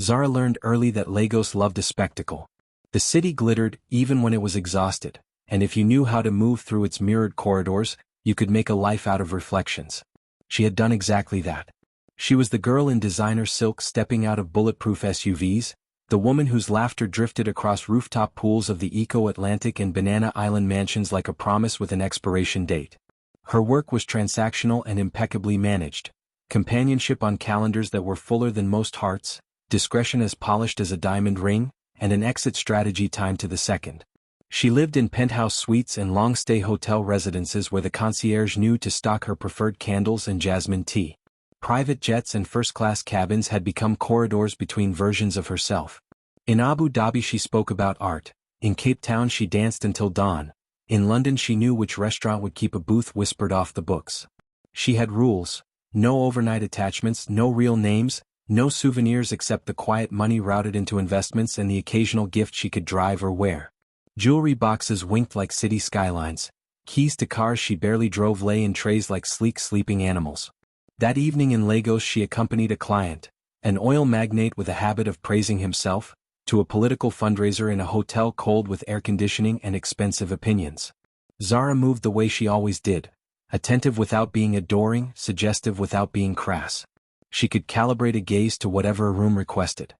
Zara learned early that Lagos loved a spectacle. The city glittered even when it was exhausted, and if you knew how to move through its mirrored corridors, you could make a life out of reflections. She had done exactly that. She was the girl in designer silk stepping out of bulletproof SUVs, the woman whose laughter drifted across rooftop pools of the Eco-Atlantic and Banana Island mansions like a promise with an expiration date. Her work was transactional and impeccably managed, companionship on calendars that were fuller than most hearts, discretion as polished as a diamond ring, and an exit strategy timed to the second. She lived in penthouse suites and long-stay hotel residences where the concierge knew to stock her preferred candles and jasmine tea. Private jets and first-class cabins had become corridors between versions of herself. In Abu Dhabi she spoke about art, in Cape Town she danced until dawn, in London she knew which restaurant would keep a booth whispered off the books. She had rules: no overnight attachments, no real names, no souvenirs except the quiet money routed into investments and the occasional gift she could drive or wear. Jewelry boxes winked like city skylines. Keys to cars she barely drove lay in trays like sleek sleeping animals. That evening in Lagos she accompanied a client, an oil magnate with a habit of praising himself, to a political fundraiser in a hotel cold with air conditioning and expensive opinions. Zara moved the way she always did, attentive without being adoring, suggestive without being crass. She could calibrate a gaze to whatever a room requested.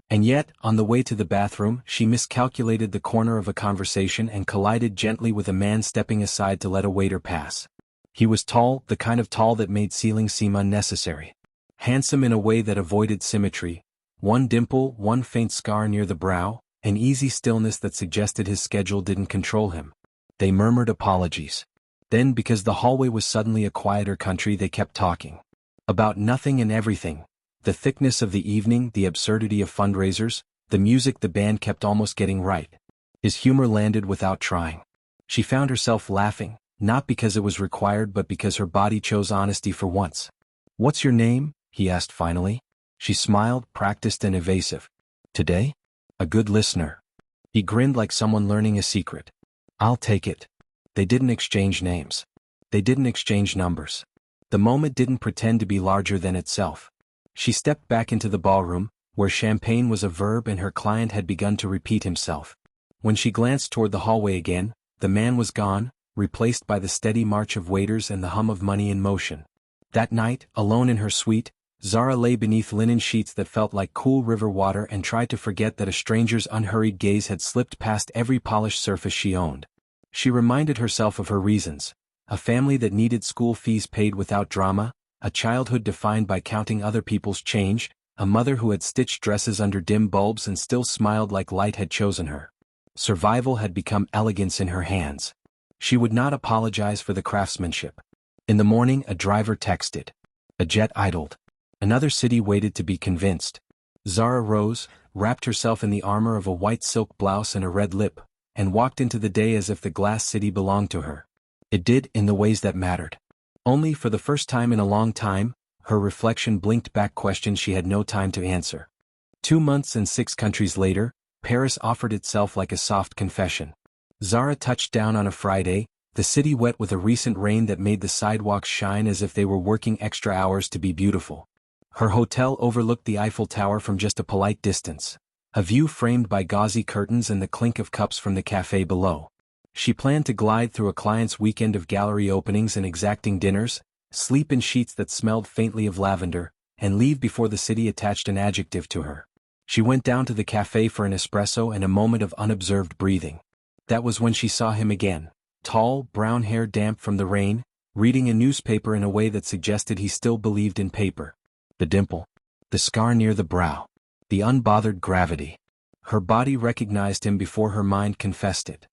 And yet, on the way to the bathroom, she miscalculated the corner of a conversation and collided gently with a man stepping aside to let a waiter pass. He was tall, the kind of tall that made ceilings seem unnecessary. Handsome in a way that avoided symmetry, one dimple, one faint scar near the brow, an easy stillness that suggested his schedule didn't control him. They murmured apologies. Then, because the hallway was suddenly a quieter country, they kept talking. About nothing and everything. The thickness of the evening, the absurdity of fundraisers, the music the band kept almost getting right. His humor landed without trying. She found herself laughing, not because it was required but because her body chose honesty for once. "What's your name?" he asked finally. She smiled, practiced and evasive. "Today? A good listener." He grinned like someone learning a secret. "I'll take it." They didn't exchange names. They didn't exchange numbers. The moment didn't pretend to be larger than itself. She stepped back into the ballroom, where champagne was a verb and her client had begun to repeat himself. When she glanced toward the hallway again, the man was gone, replaced by the steady march of waiters and the hum of money in motion. That night, alone in her suite, Zara lay beneath linen sheets that felt like cool river water and tried to forget that a stranger's unhurried gaze had slipped past every polished surface she owned. She reminded herself of her reasons: a family that needed school fees paid without drama, a childhood defined by counting other people's change, a mother who had stitched dresses under dim bulbs and still smiled like light had chosen her. Survival had become elegance in her hands. She would not apologize for the craftsmanship. In the morning a driver texted. A jet idled. Another city waited to be convinced. Zara rose, wrapped herself in the armor of a white silk blouse and a red lip, and walked into the day as if the glass city belonged to her. It did in the ways that mattered. Only for the first time in a long time, her reflection blinked back questions she had no time to answer. 2 months and 6 countries later, Paris offered itself like a soft confession. Zara touched down on a Friday, the city wet with a recent rain that made the sidewalks shine as if they were working extra hours to be beautiful. Her hotel overlooked the Eiffel Tower from just a polite distance, a view framed by gauzy curtains and the clink of cups from the café below. She planned to glide through a client's weekend of gallery openings and exacting dinners, sleep in sheets that smelled faintly of lavender, and leave before the city attached an adjective to her. She went down to the café for an espresso and a moment of unobserved breathing. That was when she saw him again, tall, brown hair damp from the rain, reading a newspaper in a way that suggested he still believed in paper. The dimple. The scar near the brow. The unbothered gravity. Her body recognized him before her mind confessed it.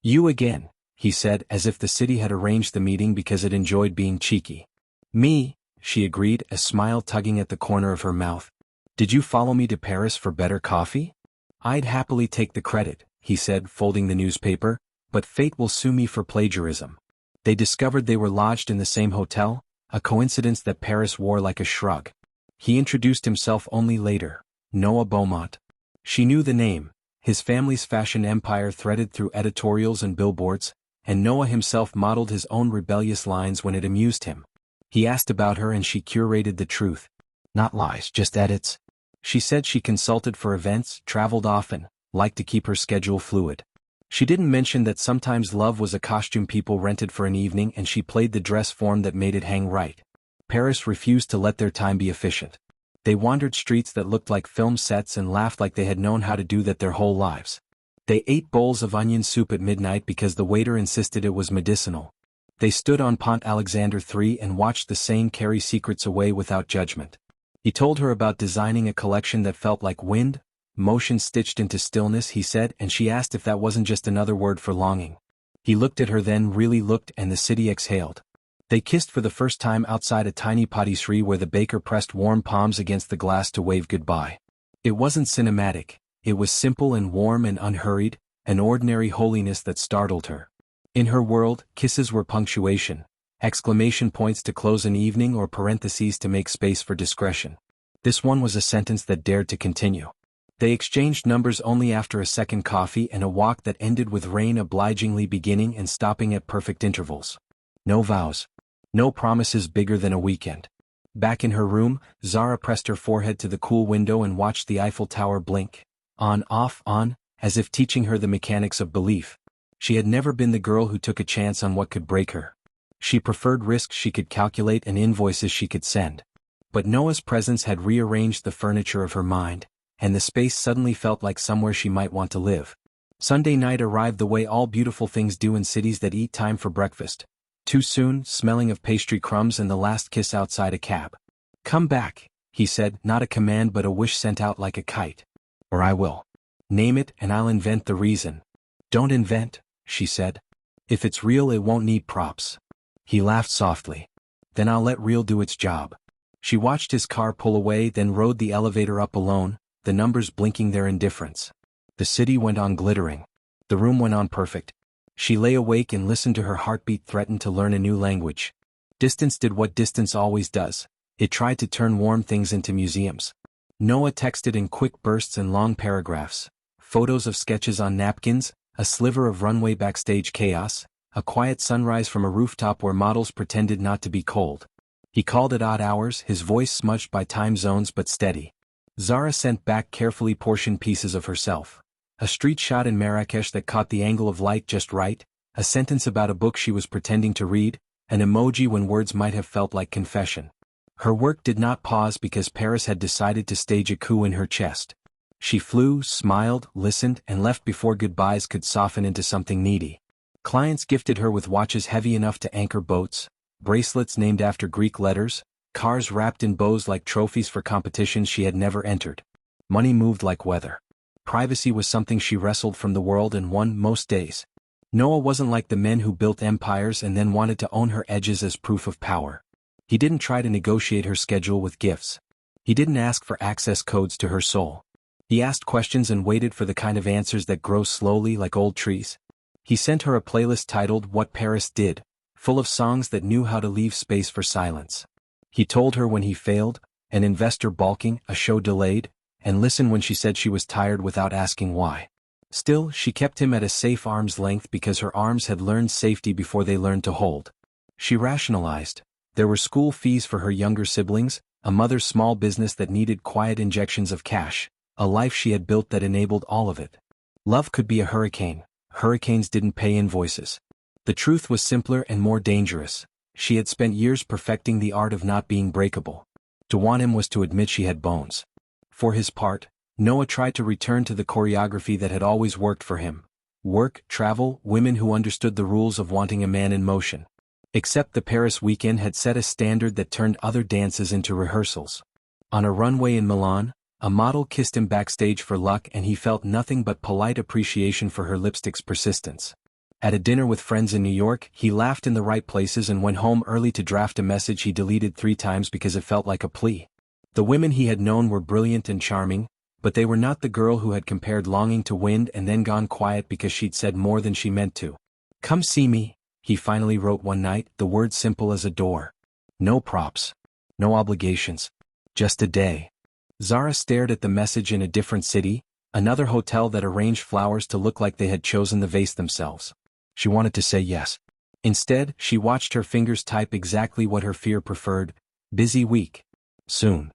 "You again," he said, as if the city had arranged the meeting because it enjoyed being cheeky. "Me," she agreed, a smile tugging at the corner of her mouth. "Did you follow me to Paris for better coffee?" "I'd happily take the credit," he said, folding the newspaper, "but fate will sue me for plagiarism." They discovered they were lodged in the same hotel, a coincidence that Paris wore like a shrug. He introduced himself only later. Noah Beaumont. She knew the name. His family's fashion empire threaded through editorials and billboards, and Noah himself modeled his own rebellious lines when it amused him. He asked about her and she curated the truth. Not lies, just edits. She said she consulted for events, traveled often, liked to keep her schedule fluid. She didn't mention that sometimes love was a costume people rented for an evening and she played the dress form that made it hang right. Paris refused to let their time be efficient. They wandered streets that looked like film sets and laughed like they had known how to do that their whole lives. They ate bowls of onion soup at midnight because the waiter insisted it was medicinal. They stood on Pont Alexander III and watched the Seine carry secrets away without judgment. He told her about designing a collection that felt like wind, motion stitched into stillness, he said, and she asked if that wasn't just another word for longing. He looked at her, then really looked, and the city exhaled. They kissed for the first time outside a tiny patisserie where the baker pressed warm palms against the glass to wave goodbye. It wasn't cinematic, it was simple and warm and unhurried, an ordinary holiness that startled her. In her world, kisses were punctuation, exclamation points to close an evening or parentheses to make space for discretion. This one was a sentence that dared to continue. They exchanged numbers only after a second coffee and a walk that ended with rain obligingly beginning and stopping at perfect intervals. No vows. No promises bigger than a weekend. Back in her room, Zara pressed her forehead to the cool window and watched the Eiffel Tower blink. On, off, on, as if teaching her the mechanics of belief. She had never been the girl who took a chance on what could break her. She preferred risks she could calculate and invoices she could send. But Noah's presence had rearranged the furniture of her mind, and the space suddenly felt like somewhere she might want to live. Sunday night arrived the way all beautiful things do in cities that eat time for breakfast. Too soon, smelling of pastry crumbs and the last kiss outside a cab. "Come back," he said, not a command but a wish sent out like a kite. "Or I will. Name it and I'll invent the reason." "Don't invent," she said. "If it's real it won't need props." He laughed softly. "Then I'll let real do its job." She watched his car pull away, then rode the elevator up alone, the numbers blinking their indifference. The city went on glittering. The room went on perfect. She lay awake and listened to her heartbeat threaten to learn a new language. Distance did what distance always does. It tried to turn warm things into museums. Noah texted in quick bursts and long paragraphs. Photos of sketches on napkins, a sliver of runway backstage chaos, a quiet sunrise from a rooftop where models pretended not to be cold. He called at odd hours, his voice smudged by time zones but steady. Zara sent back carefully portioned pieces of herself. A street shot in Marrakesh that caught the angle of light just right, a sentence about a book she was pretending to read, an emoji when words might have felt like confession. Her work did not pause because Paris had decided to stage a coup in her chest. She flew, smiled, listened, and left before goodbyes could soften into something needy. Clients gifted her with watches heavy enough to anchor boats, bracelets named after Greek letters, cars wrapped in bows like trophies for competitions she had never entered. Money moved like weather. Privacy was something she wrestled from the world and won most days. Noah wasn't like the men who built empires and then wanted to own her edges as proof of power. He didn't try to negotiate her schedule with gifts. He didn't ask for access codes to her soul. He asked questions and waited for the kind of answers that grow slowly like old trees. He sent her a playlist titled What Paris Did, full of songs that knew how to leave space for silence. He told her when he failed, an investor balking, a show delayed, and listened when she said she was tired without asking why. Still, she kept him at a safe arm's length because her arms had learned safety before they learned to hold. She rationalized. There were school fees for her younger siblings, a mother's small business that needed quiet injections of cash, a life she had built that enabled all of it. Love could be a hurricane. Hurricanes didn't pay invoices. The truth was simpler and more dangerous. She had spent years perfecting the art of not being breakable. To want him was to admit she had bones. For his part, Noah tried to return to the choreography that had always worked for him. Work, travel, women who understood the rules of wanting a man in motion. Except the Paris weekend had set a standard that turned other dances into rehearsals. On a runway in Milan, a model kissed him backstage for luck and he felt nothing but polite appreciation for her lipstick's persistence. At a dinner with friends in New York, he laughed in the right places and went home early to draft a message he deleted 3 times because it felt like a plea. The women he had known were brilliant and charming, but they were not the girl who had compared longing to wind and then gone quiet because she'd said more than she meant to. "Come see me," he finally wrote one night, the words simple as a door. No props. No obligations. Just a day. Zara stared at the message in a different city, another hotel that arranged flowers to look like they had chosen the vase themselves. She wanted to say yes. Instead, she watched her fingers type exactly what her fear preferred. Busy week. Soon.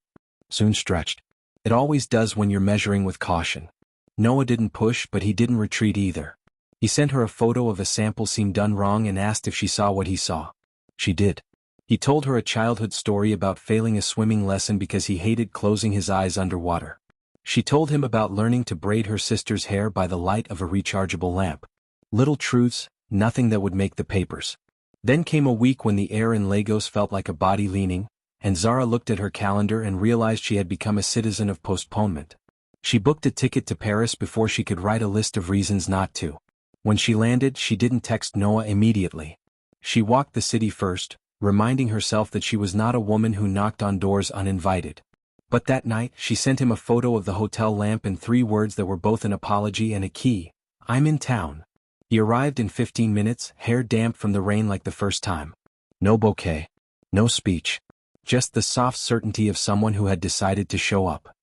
Soon stretched. It always does when you're measuring with caution. Noah didn't push, but he didn't retreat either. He sent her a photo of a sample seam done wrong and asked if she saw what he saw. She did. He told her a childhood story about failing a swimming lesson because he hated closing his eyes underwater. She told him about learning to braid her sister's hair by the light of a rechargeable lamp. Little truths, nothing that would make the papers. Then came a week when the air in Lagos felt like a body leaning, and Zara looked at her calendar and realized she had become a citizen of postponement. She booked a ticket to Paris before she could write a list of reasons not to. When she landed, she didn't text Noah immediately. She walked the city first, reminding herself that she was not a woman who knocked on doors uninvited. But that night, she sent him a photo of the hotel lamp and 3 words that were both an apology and a key: "I'm in town." He arrived in 15 minutes, hair damp from the rain like the first time. No bouquet. No speech. Just the soft certainty of someone who had decided to show up.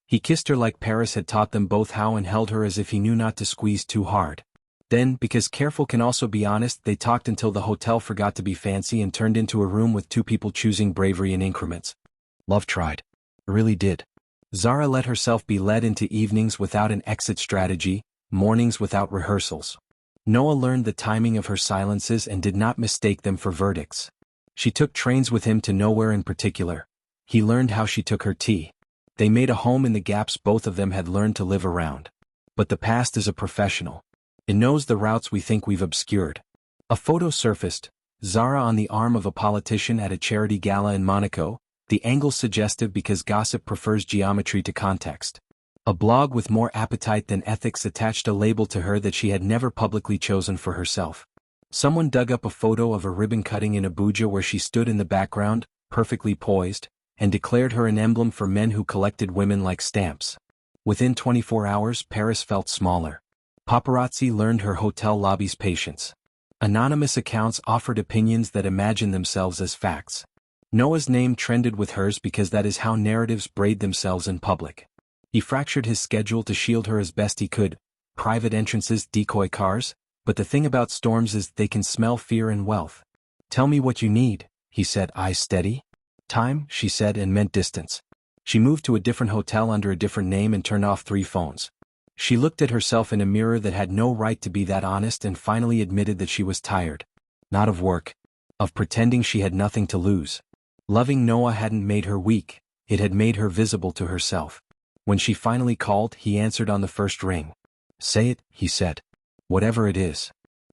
He kissed her like Paris had taught them both how and held her as if he knew not to squeeze too hard. Then, because careful can also be honest, they talked until the hotel forgot to be fancy and turned into a room with 2 people choosing bravery in increments. Love tried. Really did. Zara let herself be led into evenings without an exit strategy, mornings without rehearsals. Noah learned the timing of her silences and did not mistake them for verdicts. She took trains with him to nowhere in particular. He learned how she took her tea. They made a home in the gaps both of them had learned to live around. But the past is a professional. It knows the routes we think we've obscured. A photo surfaced, Zara on the arm of a politician at a charity gala in Monaco, the angle suggestive because gossip prefers geometry to context. A blog with more appetite than ethics attached a label to her that she had never publicly chosen for herself. Someone dug up a photo of a ribbon cutting in Abuja where she stood in the background, perfectly poised, and declared her an emblem for men who collected women like stamps. Within 24 hours, Paris felt smaller. Paparazzi learned her hotel lobby's patience. Anonymous accounts offered opinions that imagined themselves as facts. Noah's name trended with hers because that is how narratives braid themselves in public. He fractured his schedule to shield her as best he could. Private entrances, decoy cars, but the thing about storms is they can smell fear and wealth. "Tell me what you need," he said, eyes steady. "Time," she said, and meant distance. She moved to a different hotel under a different name and turned off 3 phones. She looked at herself in a mirror that had no right to be that honest and finally admitted that she was tired. Not of work. Of pretending she had nothing to lose. Loving Noah hadn't made her weak, it had made her visible to herself. When she finally called, he answered on the first ring. "Say it," he said. "Whatever it is."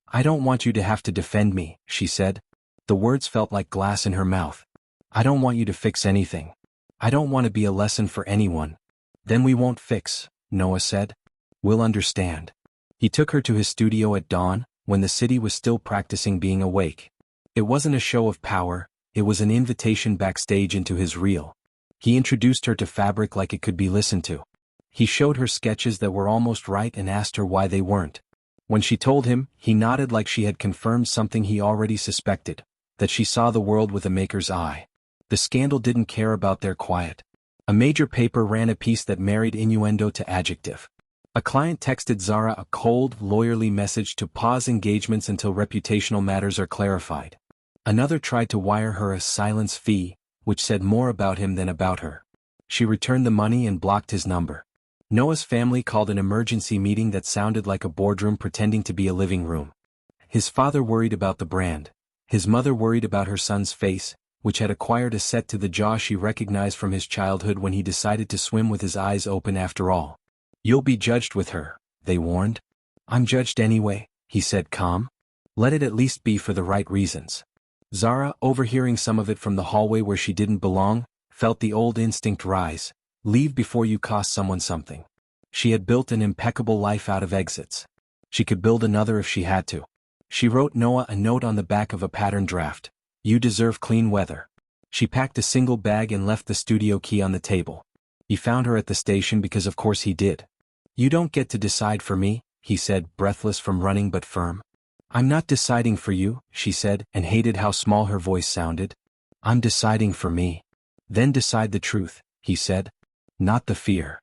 "I don't want you to have to defend me," she said. The words felt like glass in her mouth. "I don't want you to fix anything. I don't want to be a lesson for anyone." "Then we won't fix," Noah said. "We'll understand." He took her to his studio at dawn, when the city was still practicing being awake. It wasn't a show of power, it was an invitation backstage into his reel. He introduced her to fabric like it could be listened to. He showed her sketches that were almost right and asked her why they weren't. When she told him, he nodded like she had confirmed something he already suspected, that she saw the world with a maker's eye. The scandal didn't care about their quiet. A major paper ran a piece that married innuendo to adjective. A client texted Zara a cold, lawyerly message to pause engagements until reputational matters are clarified. Another tried to wire her a silence fee, which said more about him than about her. She returned the money and blocked his number. Noah's family called an emergency meeting that sounded like a boardroom pretending to be a living room. His father worried about the brand. His mother worried about her son's face, which had acquired a set to the jaw she recognized from his childhood when he decided to swim with his eyes open after all. "You'll be judged with her," they warned. "I'm judged anyway," he said calm. "Let it at least be for the right reasons." Zara, overhearing some of it from the hallway where she didn't belong, felt the old instinct rise: leave before you cost someone something. She had built an impeccable life out of exits. She could build another if she had to. She wrote Noah a note on the back of a pattern draft: "You deserve clean weather." She packed a single bag and left the studio key on the table. He found her at the station because of course he did. "You don't get to decide for me," he said, breathless from running but firm. "I'm not deciding for you," she said, and hated how small her voice sounded. "I'm deciding for me." "Then decide the truth," he said. "Not the fear."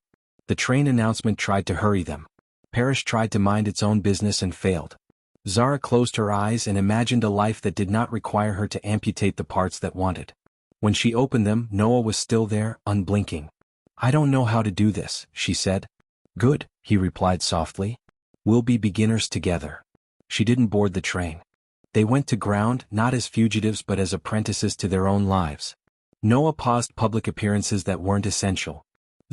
The train announcement tried to hurry them. Paris tried to mind its own business and failed. Zara closed her eyes and imagined a life that did not require her to amputate the parts that wanted. When she opened them, Noah was still there, unblinking. I don't know how to do this, she said. Good, he replied softly. We'll be beginners together. She didn't board the train. They went to ground, not as fugitives but as apprentices to their own lives. Noah paused public appearances that weren't essential.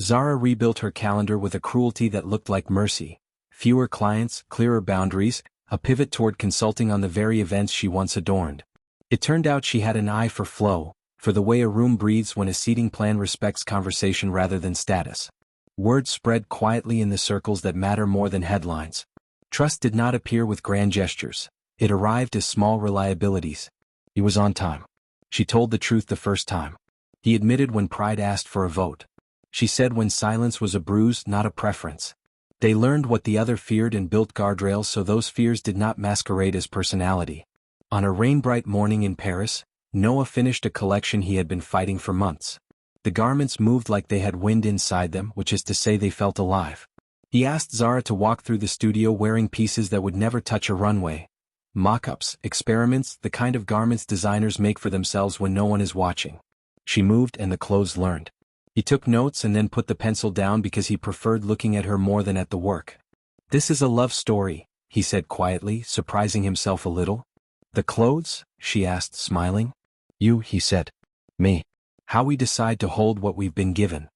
Zara rebuilt her calendar with a cruelty that looked like mercy. Fewer clients, clearer boundaries, a pivot toward consulting on the very events she once adorned. It turned out she had an eye for flow, for the way a room breathes when a seating plan respects conversation rather than status. Word spread quietly in the circles that matter more than headlines. Trust did not appear with grand gestures. It arrived as small reliabilities. He was on time. She told the truth the first time. He admitted when pride asked for a vote. She said when silence was a bruise, not a preference. They learned what the other feared and built guardrails so those fears did not masquerade as personality. On a rain-bright morning in Paris, Noah finished a collection he had been fighting for months. The garments moved like they had wind inside them, which is to say they felt alive. He asked Zara to walk through the studio wearing pieces that would never touch a runway. Mock-ups, experiments, the kind of garments designers make for themselves when no one is watching. She moved and the clothes learned. He took notes and then put the pencil down because he preferred looking at her more than at the work. This is a love story, he said quietly, surprising himself a little. The clothes? She asked, smiling. You, he said. Me. How we decide to hold what we've been given.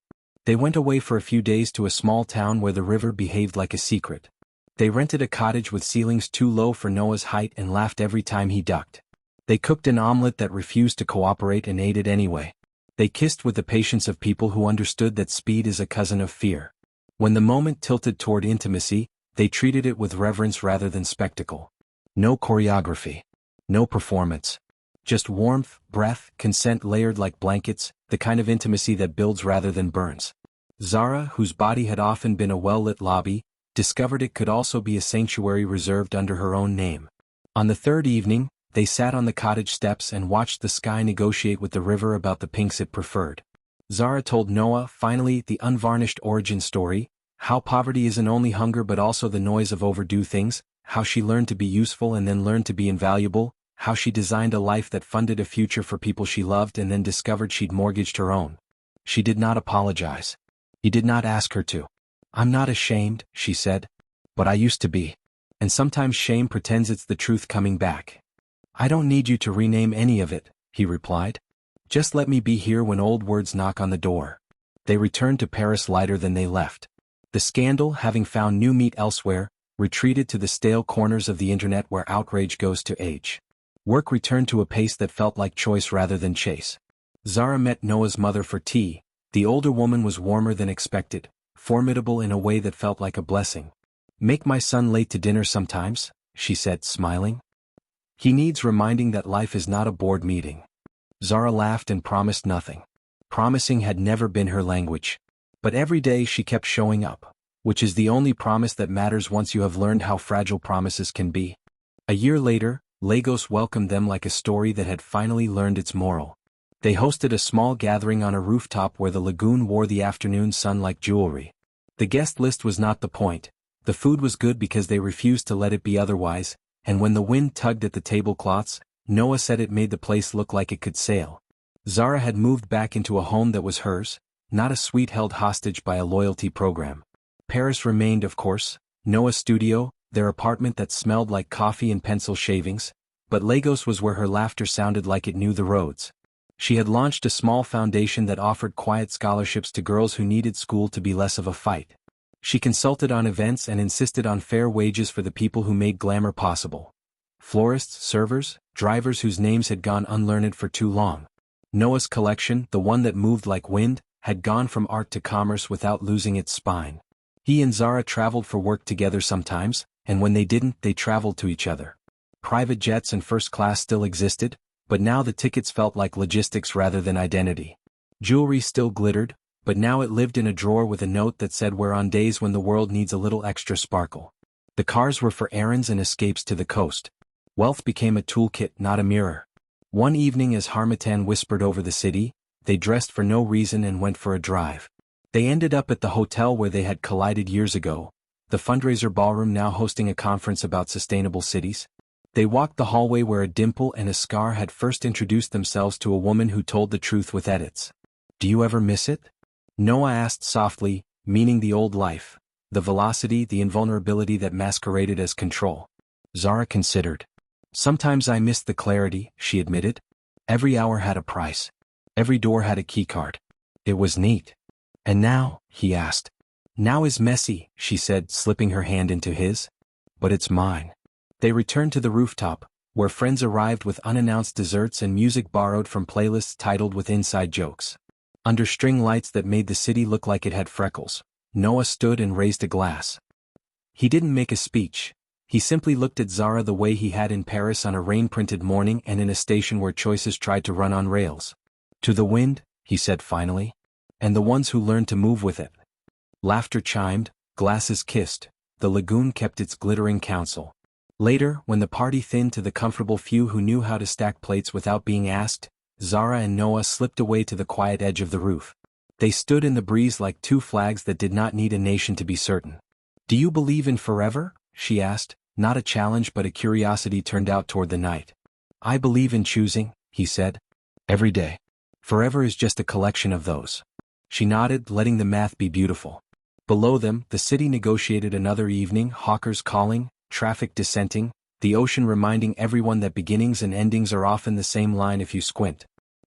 They went away for a few days to a small town where the river behaved like a secret. They rented a cottage with ceilings too low for Noah's height and laughed every time he ducked. They cooked an omelet that refused to cooperate and ate it anyway. They kissed with the patience of people who understood that speed is a cousin of fear. When the moment tilted toward intimacy, they treated it with reverence rather than spectacle. No choreography. No performance. Just warmth, breath, consent layered like blankets, the kind of intimacy that builds rather than burns. Zara, whose body had often been a well-lit lobby, discovered it could also be a sanctuary reserved under her own name. On the third evening, they sat on the cottage steps and watched the sky negotiate with the river about the pinks it preferred. Zara told Noah, finally, the unvarnished origin story, how poverty isn't only hunger but also the noise of overdue things, how she learned to be useful and then learned to be invaluable, how she designed a life that funded a future for people she loved and then discovered she'd mortgaged her own. She did not apologize. He did not ask her to. I'm not ashamed, she said. But I used to be. And sometimes shame pretends it's the truth coming back. I don't need you to rename any of it, he replied. Just let me be here when old words knock on the door. They returned to Paris lighter than they left. The scandal, having found new meat elsewhere, retreated to the stale corners of the internet where outrage goes to age. Work returned to a pace that felt like choice rather than chase. Zara met Noah's mother for tea. The older woman was warmer than expected, formidable in a way that felt like a blessing. Make my son late to dinner sometimes, she said, smiling. He needs reminding that life is not a board meeting. Zara laughed and promised nothing. Promising had never been her language. But every day she kept showing up, which is the only promise that matters once you have learned how fragile promises can be. A year later, Lagos welcomed them like a story that had finally learned its moral. They hosted a small gathering on a rooftop where the lagoon wore the afternoon sun like jewelry. The guest list was not the point. The food was good because they refused to let it be otherwise, and when the wind tugged at the tablecloths, Noah said it made the place look like it could sail. Zara had moved back into a home that was hers, not a suite held hostage by a loyalty program. Paris remained, of course, Noah's studio, their apartment that smelled like coffee and pencil shavings, but Lagos was where her laughter sounded like it knew the roads. She had launched a small foundation that offered quiet scholarships to girls who needed school to be less of a fight. She consulted on events and insisted on fair wages for the people who made glamour possible. Florists, servers, drivers whose names had gone unlearned for too long. Noah's collection, the one that moved like wind, had gone from art to commerce without losing its spine. He and Zara traveled for work together sometimes, and when they didn't, they traveled to each other. Private jets and first class still existed, but now the tickets felt like logistics rather than identity. Jewelry still glittered, but now it lived in a drawer with a note that said we're on days when the world needs a little extra sparkle. The cars were for errands and escapes to the coast. Wealth became a toolkit, not a mirror. One evening as Harmattan whispered over the city, they dressed for no reason and went for a drive. They ended up at the hotel where they had collided years ago, the fundraiser ballroom now hosting a conference about sustainable cities. They walked the hallway where a dimple and a scar had first introduced themselves to a woman who told the truth with edits. Do you ever miss it? Noah asked softly, meaning the old life, the velocity, the invulnerability that masqueraded as control. Zara considered. Sometimes I missed the clarity, she admitted. Every hour had a price. Every door had a keycard. It was neat. And now, he asked. Now is messy, she said, slipping her hand into his. But it's mine. They returned to the rooftop, where friends arrived with unannounced desserts and music borrowed from playlists titled with inside jokes. Under string lights that made the city look like it had freckles, Noah stood and raised a glass. He didn't make a speech. He simply looked at Zara the way he had in Paris on a rain-printed morning and in a station where choices tried to run on rails. To the wind, he said finally. And the ones who learned to move with it. Laughter chimed, glasses kissed, the lagoon kept its glittering counsel. Later, when the party thinned to the comfortable few who knew how to stack plates without being asked, Zara and Noah slipped away to the quiet edge of the roof. They stood in the breeze like two flags that did not need a nation to be certain. Do you believe in forever? She asked, not a challenge but a curiosity turned out toward the night. I believe in choosing, he said. Every day. Forever is just a collection of those. She nodded, letting the math be beautiful. Below them, the city negotiated another evening, hawkers calling, traffic dissenting, the ocean reminding everyone that beginnings and endings are often the same line if you squint.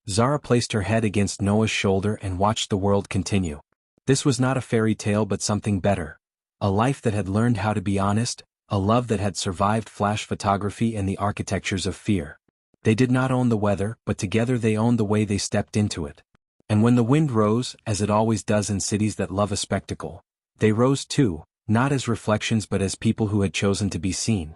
Zara placed her head against Noah's shoulder and watched the world continue. This was not a fairy tale but something better. A life that had learned how to be honest, a love that had survived flash photography and the architectures of fear. They did not own the weather, but together they owned the way they stepped into it. And when the wind rose, as it always does in cities that love a spectacle, they rose too, not as reflections but as people who had chosen to be seen.